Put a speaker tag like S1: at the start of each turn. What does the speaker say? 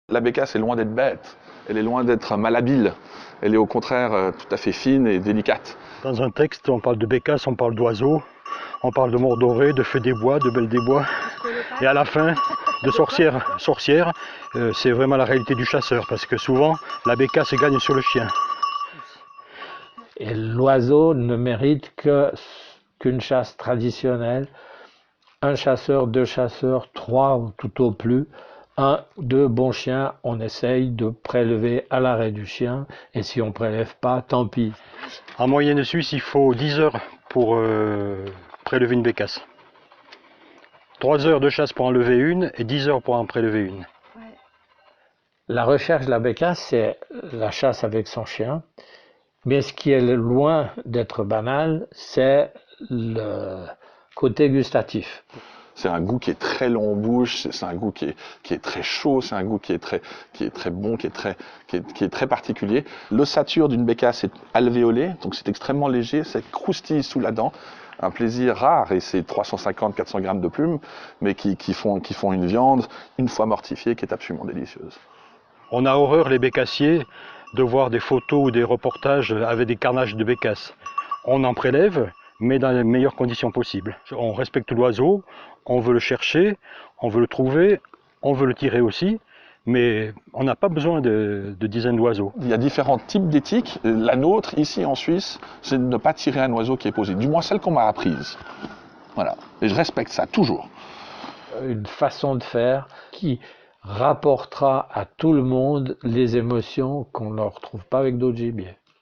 S1: La bécasse est loin d'être bête, elle est loin d'être malhabile, elle est au contraire tout à fait fine et délicate.
S2: Dans un texte, on parle de bécasse, on parle d'oiseaux, on parle de mordorée, de feux des bois, de belles des bois, et à la fin, de sorcière. Sorcière, c'est vraiment la réalité du chasseur, parce que souvent, la bécasse gagne sur le chien.
S3: Et l'oiseau ne mérite qu'une chasse traditionnelle. Un chasseur, deux chasseurs, trois ou tout au plus. Un, deux bons chiens, on essaye de prélever à l'arrêt du chien. Et si on ne prélève pas, tant pis.
S2: En moyenne suisse, il faut 10 heures pour prélever une bécasse. 3 heures de chasse pour enlever une et 10 heures pour en prélever une.
S3: La recherche de la bécasse, c'est la chasse avec son chien. Mais ce qui est loin d'être banal, c'est le côté gustatif.
S1: C'est un goût qui est très long en bouche, c'est un goût qui est très chaud, c'est un goût qui est très bon, qui est très particulier. L'ossature d'une bécasse est alvéolée, donc c'est extrêmement léger, c'est croustille sous la dent. Un plaisir rare, et c'est 350-400 grammes de plumes, mais qui font une viande, une fois mortifiée, qui est absolument délicieuse.
S2: On a horreur, les bécassiers, de voir des photos ou des reportages avec des carnages de bécasses. On en prélève, mais dans les meilleures conditions possibles. On respecte l'oiseau, on veut le chercher, on veut le trouver, on veut le tirer aussi, mais on n'a pas besoin de dizaines d'oiseaux.
S1: Il y a différents types d'éthiques. La nôtre, ici en Suisse, c'est de ne pas tirer un oiseau qui est posé. Du moins celle qu'on m'a apprise. Voilà. Et je respecte ça, toujours.
S3: Une façon de faire qui rapportera à tout le monde les émotions qu'on ne retrouve pas avec d'autres gibiers.